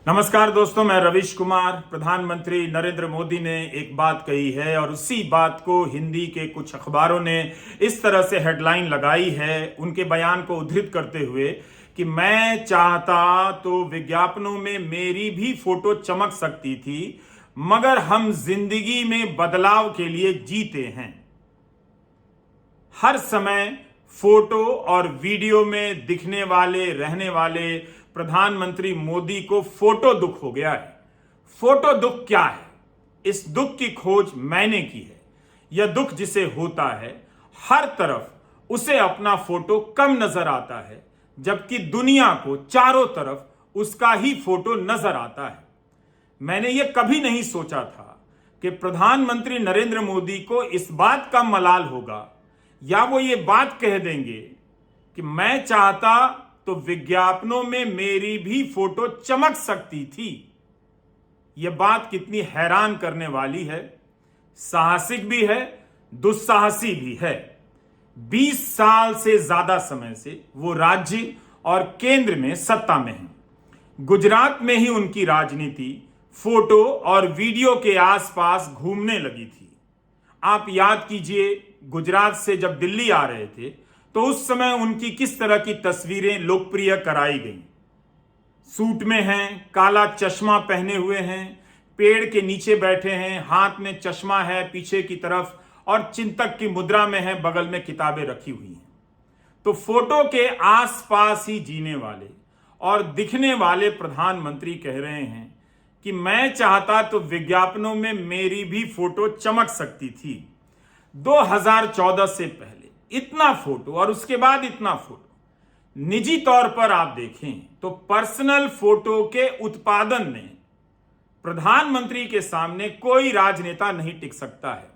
नमस्कार दोस्तों, मैं रविश कुमार। प्रधानमंत्री नरेंद्र मोदी ने एक बात कही है और उसी बात को हिंदी के कुछ अखबारों ने इस तरह से हेडलाइन लगाई है, उनके बयान को उद्धृत करते हुए कि मैं चाहता तो विज्ञापनों में मेरी भी फोटो चमक सकती थी, मगर हम जिंदगी में बदलाव के लिए जीते हैं। हर समय फोटो और वीडियो में दिखने वाले रहने वाले प्रधानमंत्री मोदी को फोटो दुख हो गया है। फोटो दुख क्या है? इस दुख की खोज मैंने की है। यह दुख जिसे होता है, हर तरफ उसे अपना फोटो कम नजर आता है, जबकि दुनिया को चारों तरफ उसका ही फोटो नजर आता है। मैंने यह कभी नहीं सोचा था कि प्रधानमंत्री नरेंद्र मोदी को इस बात का मलाल होगा या वो ये बात कह देंगे कि मैं चाहता तो विज्ञापनों में मेरी भी फोटो चमक सकती थी। यह बात कितनी हैरान करने वाली है, साहसिक भी है, दुस्साहसी भी है। 20 साल से ज्यादा समय से वो राज्य और केंद्र में सत्ता में हैं। गुजरात में ही उनकी राजनीति फोटो और वीडियो के आसपास घूमने लगी थी। आप याद कीजिए, गुजरात से जब दिल्ली आ रहे थे तो उस समय उनकी किस तरह की तस्वीरें लोकप्रिय कराई गईं। सूट में हैं, काला चश्मा पहने हुए हैं, पेड़ के नीचे बैठे हैं, हाथ में चश्मा है पीछे की तरफ और चिंतक की मुद्रा में है, बगल में किताबें रखी हुई हैं। तो फोटो के आसपास ही जीने वाले और दिखने वाले प्रधानमंत्री कह रहे हैं कि मैं चाहता तो विज्ञापनों में मेरी भी फोटो चमक सकती थी। 2014 से पहले इतना फोटो और उसके बाद इतना फोटो। निजी तौर पर आप देखें तो पर्सनल फोटो के उत्पादन में प्रधानमंत्री के सामने कोई राजनेता नहीं टिक सकता है,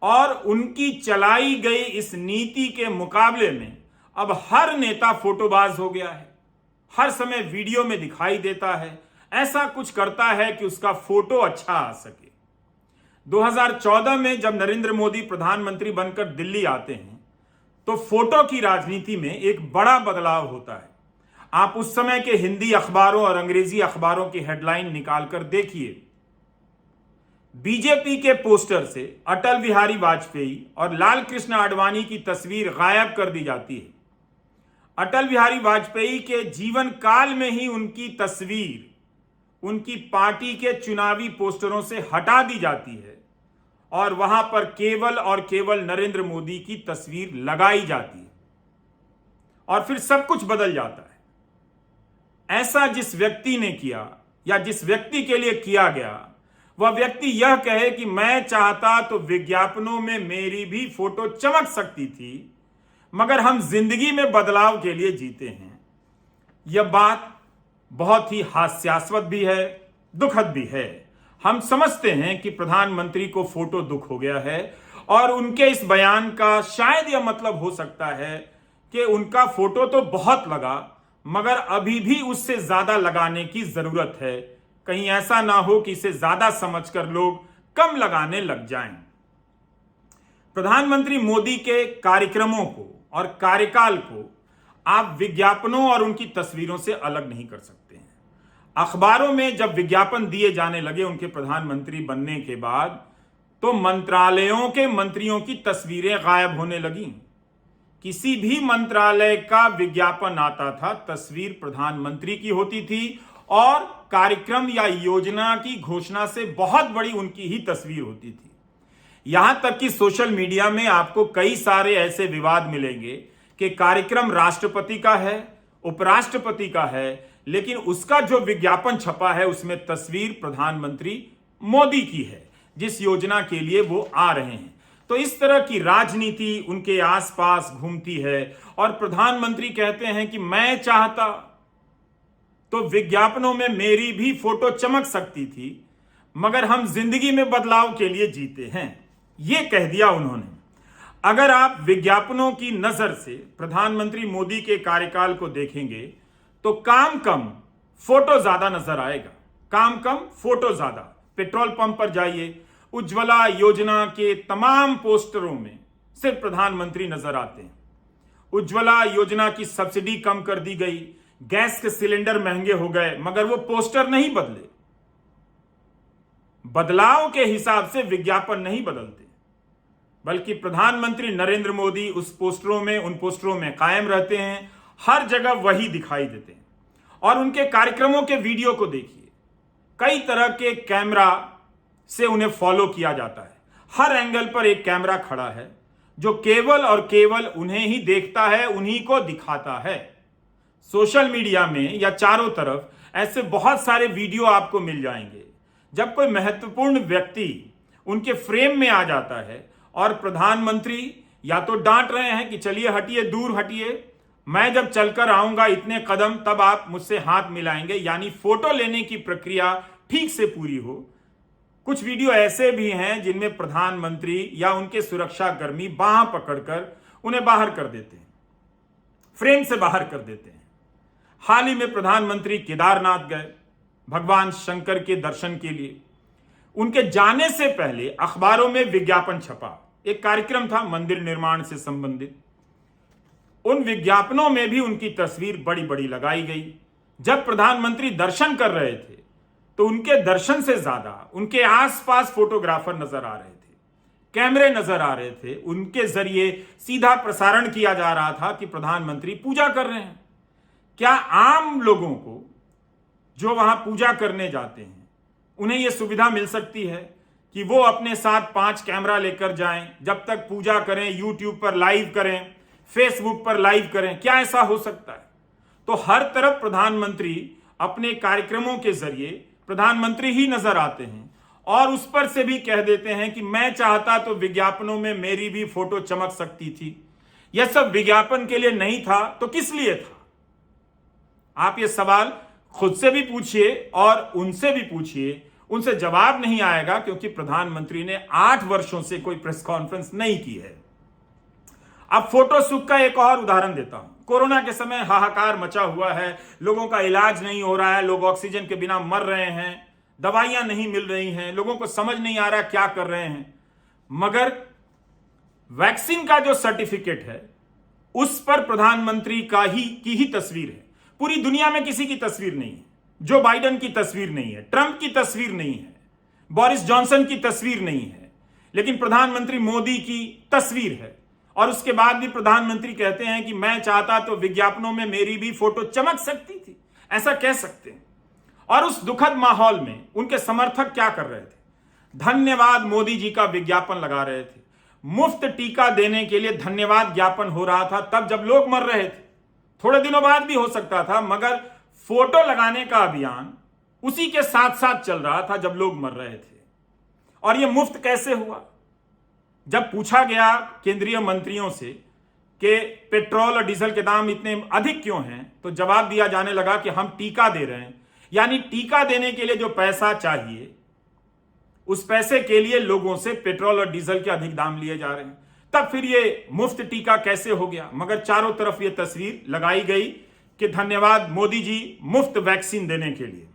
और उनकी चलाई गई इस नीति के मुकाबले में अब हर नेता फोटोबाज हो गया है। हर समय वीडियो में दिखाई देता है, ऐसा कुछ करता है कि उसका फोटो अच्छा आ सके। 2014 में जब नरेंद्र मोदी प्रधानमंत्री बनकर दिल्ली आते हैं तो फोटो की राजनीति में एक बड़ा बदलाव होता है। आप उस समय के हिंदी अखबारों और अंग्रेजी अखबारों की हेडलाइन निकालकर देखिए। बीजेपी के पोस्टर से अटल बिहारी वाजपेयी और लाल कृष्ण आडवाणी की तस्वीर गायब कर दी जाती है। अटल बिहारी वाजपेयी के जीवन काल में ही उनकी तस्वीर उनकी पार्टी के चुनावी पोस्टरों से हटा दी जाती है और वहां पर केवल और केवल नरेंद्र मोदी की तस्वीर लगाई जाती है, और फिर सब कुछ बदल जाता है। ऐसा जिस व्यक्ति ने किया या जिस व्यक्ति के लिए किया गया, वह व्यक्ति यह कहे कि मैं चाहता तो विज्ञापनों में मेरी भी फोटो चमक सकती थी, मगर हम जिंदगी में बदलाव के लिए जीते हैं। यह बात बहुत ही हास्यास्पद भी है, दुखद भी है। हम समझते हैं कि प्रधानमंत्री को फोटो दुख हो गया है, और उनके इस बयान का शायद यह मतलब हो सकता है कि उनका फोटो तो बहुत लगा, मगर अभी भी उससे ज्यादा लगाने की जरूरत है। कहीं ऐसा ना हो कि इसे ज्यादा समझकर लोग कम लगाने लग जाएं। प्रधानमंत्री मोदी के कार्यक्रमों को और कार्यकाल को आप विज्ञापनों और उनकी तस्वीरों से अलग नहीं कर सकते हैं। अखबारों में जब विज्ञापन दिए जाने लगे उनके प्रधानमंत्री बनने के बाद, तो मंत्रालयों के मंत्रियों की तस्वीरें गायब होने लगी। किसी भी मंत्रालय का विज्ञापन आता था, तस्वीर प्रधानमंत्री की होती थी और कार्यक्रम या योजना की घोषणा से बहुत बड़ी उनकी ही तस्वीर होती थी। यहां तक कि सोशल मीडिया में आपको कई सारे ऐसे विवाद मिलेंगे कि कार्यक्रम राष्ट्रपति का है, उपराष्ट्रपति का है, लेकिन उसका जो विज्ञापन छपा है उसमें तस्वीर प्रधानमंत्री मोदी की है, जिस योजना के लिए वो आ रहे हैं। तो इस तरह की राजनीति उनके आसपास घूमती है, और प्रधानमंत्री कहते हैं कि मैं चाहता तो विज्ञापनों में मेरी भी फोटो चमक सकती थी, मगर हम जिंदगी में बदलाव के लिए जीते हैं। यह कह दिया उन्होंने। अगर आप विज्ञापनों की नजर से प्रधानमंत्री मोदी के कार्यकाल को देखेंगे तो काम कम फोटो ज्यादा नजर आएगा। काम कम फोटो ज्यादा। पेट्रोल पंप पर जाइए, उज्ज्वला योजना के तमाम पोस्टरों में सिर्फ प्रधानमंत्री नजर आते हैं। उज्ज्वला योजना की सब्सिडी कम कर दी गई, गैस के सिलेंडर महंगे हो गए, मगर वो पोस्टर नहीं बदले। बदलाव के हिसाब से विज्ञापन नहीं बदलते, बल्कि प्रधानमंत्री नरेंद्र मोदी उन पोस्टरों में कायम रहते हैं। हर जगह वही दिखाई देते हैं। और उनके कार्यक्रमों के वीडियो को देखिए, कई तरह के कैमरा से उन्हें फॉलो किया जाता है। हर एंगल पर एक कैमरा खड़ा है जो केवल और केवल उन्हें ही देखता है, उन्हीं को दिखाता है। सोशल मीडिया में या चारों तरफ ऐसे बहुत सारे वीडियो आपको मिल जाएंगे जब कोई महत्वपूर्ण व्यक्ति उनके फ्रेम में आ जाता है और प्रधानमंत्री या तो डांट रहे हैं कि चलिए हटिए, दूर हटिए, मैं जब चलकर आऊंगा इतने कदम तब आप मुझसे हाथ मिलाएंगे, यानी फोटो लेने की प्रक्रिया ठीक से पूरी हो। कुछ वीडियो ऐसे भी हैं जिनमें प्रधानमंत्री या उनके सुरक्षाकर्मी बांह पकड़कर उन्हें बाहर कर देते हैं, फ्रेम से बाहर कर देते हैं। हाल ही में प्रधानमंत्री केदारनाथ गए भगवान शंकर के दर्शन के लिए। उनके जाने से पहले अखबारों में विज्ञापन छपा, एक कार्यक्रम था मंदिर निर्माण से संबंधित। उन विज्ञापनों में भी उनकी तस्वीर बड़ी बड़ी लगाई गई। जब प्रधानमंत्री दर्शन कर रहे थे तो उनके दर्शन से ज्यादा उनके आसपास फोटोग्राफर नजर आ रहे थे, कैमरे नजर आ रहे थे। उनके जरिए सीधा प्रसारण किया जा रहा था कि प्रधानमंत्री पूजा कर रहे हैं। क्या आम लोगों को जो वहां पूजा करने जाते हैं उन्हें यह सुविधा मिल सकती है कि वो अपने साथ 5 कैमरा लेकर जाएं, जब तक पूजा करें, यूट्यूब पर लाइव करें, फेसबुक पर लाइव करें? क्या ऐसा हो सकता है? तो हर तरफ प्रधानमंत्री अपने कार्यक्रमों के जरिए प्रधानमंत्री ही नजर आते हैं और उस पर से भी कह देते हैं कि मैं चाहता तो विज्ञापनों में मेरी भी फोटो चमक सकती थी। यह सब विज्ञापन के लिए नहीं था तो किस लिए था? आप ये सवाल खुद से भी पूछिए और उनसे भी पूछिए, उनसे जवाब नहीं आएगा, क्योंकि प्रधानमंत्री ने 8 वर्षों से कोई प्रेस कॉन्फ्रेंस नहीं की है। अब फोटो सुख का एक और उदाहरण देता हूं। कोरोना के समय हाहाकार मचा हुआ है, लोगों का इलाज नहीं हो रहा है, लोग ऑक्सीजन के बिना मर रहे हैं, दवाइयां नहीं मिल रही हैं, लोगों को समझ नहीं आ रहा क्या कर रहे हैं। मगर वैक्सीन का जो सर्टिफिकेट है उस पर प्रधानमंत्री की ही तस्वीर है। पूरी दुनिया में किसी की तस्वीर नहीं है। जो बाइडेन की तस्वीर नहीं है, ट्रंप की तस्वीर नहीं है, बोरिस जॉनसन की तस्वीर नहीं है, लेकिन प्रधानमंत्री मोदी की तस्वीर है। और उसके बाद भी प्रधानमंत्री कहते हैं कि मैं चाहता तो विज्ञापनों में मेरी भी फोटो चमक सकती थी, ऐसा कह सकते हैं। और उस दुखद माहौल में उनके समर्थक क्या कर रहे थे? धन्यवाद मोदी जी का विज्ञापन लगा रहे थे। मुफ्त टीका देने के लिए धन्यवाद ज्ञापन हो रहा था तब जब लोग मर रहे थे। थोड़े दिनों बाद भी हो सकता था, मगर फोटो लगाने का अभियान उसी के साथ साथ चल रहा था जब लोग मर रहे थे। और यह मुफ्त कैसे हुआ? जब पूछा गया केंद्रीय मंत्रियों से कि पेट्रोल और डीजल के दाम इतने अधिक क्यों हैं, तो जवाब दिया जाने लगा कि हम टीका दे रहे हैं। यानी टीका देने के लिए जो पैसा चाहिए उस पैसे के लिए लोगों से पेट्रोल और डीजल के अधिक दाम लिए जा रहे हैं। तब फिर ये मुफ्त टीका कैसे हो गया? मगर चारों तरफ ये तस्वीर लगाई गई कि धन्यवाद मोदी जी मुफ्त वैक्सीन देने के लिए।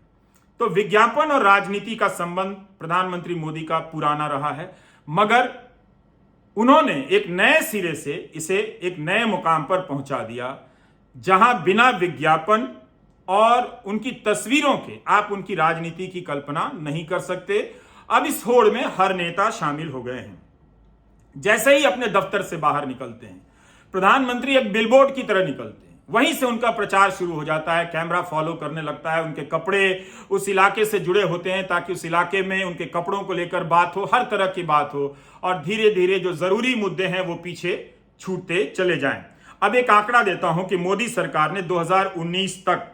तो विज्ञापन और राजनीति का संबंध प्रधानमंत्री मोदी का पुराना रहा है, मगर उन्होंने एक नए सिरे से इसे एक नए मुकाम पर पहुंचा दिया, जहां बिना विज्ञापन और उनकी तस्वीरों के आप उनकी राजनीति की कल्पना नहीं कर सकते। अब इस होड़ में हर नेता शामिल हो गए हैं। जैसे ही अपने दफ्तर से बाहर निकलते हैं, प्रधानमंत्री एक बिलबोर्ड की तरह निकलते हैं, वहीं से उनका प्रचार शुरू हो जाता है। कैमरा फॉलो करने लगता है, उनके कपड़े उस इलाके से जुड़े होते हैं ताकि उस इलाके में उनके कपड़ों को लेकर बात हो, हर तरह की बात हो, और धीरे धीरे जो जरूरी मुद्दे हैं वो पीछे छूटते चले जाएं। अब एक आंकड़ा देता हूं कि मोदी सरकार ने 2019 तक,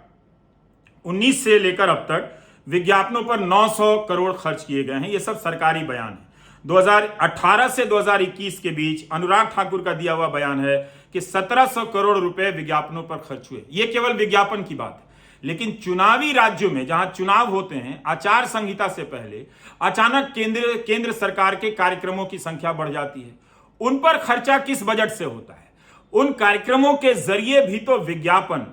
19 से लेकर अब तक विज्ञापनों पर 900 करोड़ खर्च किए गए हैं। ये सब सरकारी बयान है। 2018 से 2021 के बीच अनुराग ठाकुर का दिया हुआ बयान है कि 1700 करोड़ रुपए विज्ञापनों पर खर्च हुए। ये केवल विज्ञापन की बात है। लेकिन चुनावी राज्यों में जहां चुनाव होते हैं, आचार संहिता से पहले अचानक केंद्र सरकार के कार्यक्रमों की संख्या बढ़ जाती है। उन पर खर्चा किस बजट से होता है? उन कार्यक्रमों के जरिए भी तो विज्ञापन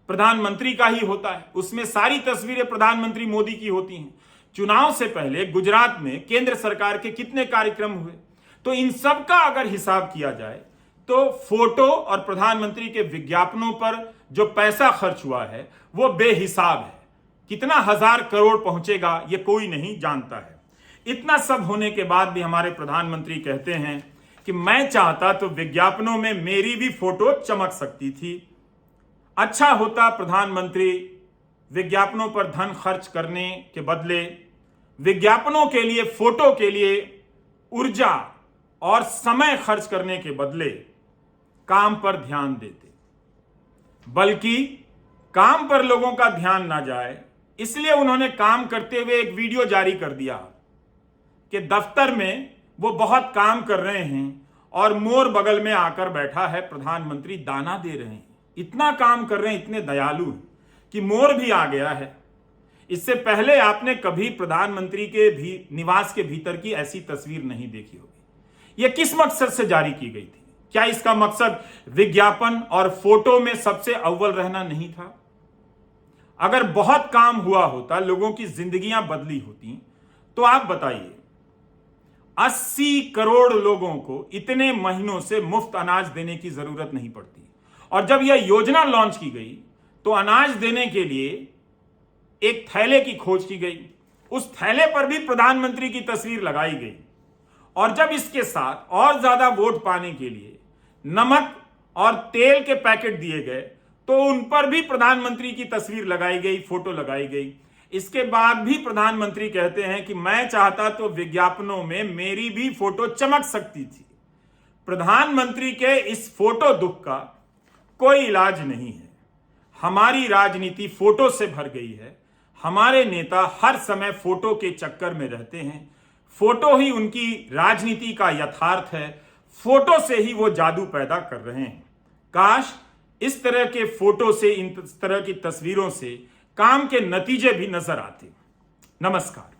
प्रधानमंत्री का ही होता है। उसमें सारी तस्वीरें प्रधानमंत्री मोदी की होती हैं। चुनाव से पहले गुजरात में केंद्र सरकार के कितने कार्यक्रम हुए? तो इन सब का अगर हिसाब किया जाए तो फोटो और प्रधानमंत्री के विज्ञापनों पर जो पैसा खर्च हुआ है वो बेहिसाब है। कितना हजार करोड़ पहुंचेगा ये कोई नहीं जानता है। इतना सब होने के बाद भी हमारे प्रधानमंत्री कहते हैं कि मैं चाहता तो विज्ञापनों में मेरी भी फोटो चमक सकती थी। अच्छा होता प्रधानमंत्री विज्ञापनों पर धन खर्च करने के बदले विज्ञापनों के लिए, फोटो के लिए ऊर्जा और समय खर्च करने के बदले काम पर ध्यान देते। बल्कि काम पर लोगों का ध्यान ना जाए इसलिए उन्होंने काम करते हुए एक वीडियो जारी कर दिया कि दफ्तर में वो बहुत काम कर रहे हैं और मोर बगल में आकर बैठा है, प्रधानमंत्री दाना दे रहे हैं। इतना काम कर रहे हैं, इतने दयालु हैं कि मोर भी आ गया है। इससे पहले आपने कभी प्रधानमंत्री के भी निवास के भीतर की ऐसी तस्वीर नहीं देखी होगी। यह किस मकसद से जारी की गई थी? क्या इसका मकसद विज्ञापन और फोटो में सबसे अव्वल रहना नहीं था? अगर बहुत काम हुआ होता, लोगों की जिंदगियां बदली होती, तो आप बताइए 80 करोड़ लोगों को इतने महीनों से मुफ्त अनाज देने की जरूरत नहीं पड़ती। और जब यह योजना लॉन्च की गई तो अनाज देने के लिए एक थैले की खोज की गई। उस थैले पर भी प्रधानमंत्री की तस्वीर लगाई गई। और जब इसके साथ और ज्यादा वोट पाने के लिए नमक और तेल के पैकेट दिए गए तो उन पर भी प्रधानमंत्री की तस्वीर लगाई गई, फोटो लगाई गई। इसके बाद भी प्रधानमंत्री कहते हैं कि मैं चाहता तो विज्ञापनों में मेरी भी फोटो चमक सकती थी। प्रधानमंत्री के इस फोटो दुख का कोई इलाज नहीं है। हमारी राजनीति फोटो से भर गई है। हमारे नेता हर समय फोटो के चक्कर में रहते हैं। फोटो ही उनकी राजनीति का यथार्थ है। फोटो से ही वो जादू पैदा कर रहे हैं। काश इस तरह के फोटो से, इन तरह की तस्वीरों से काम के नतीजे भी नजर आते। नमस्कार।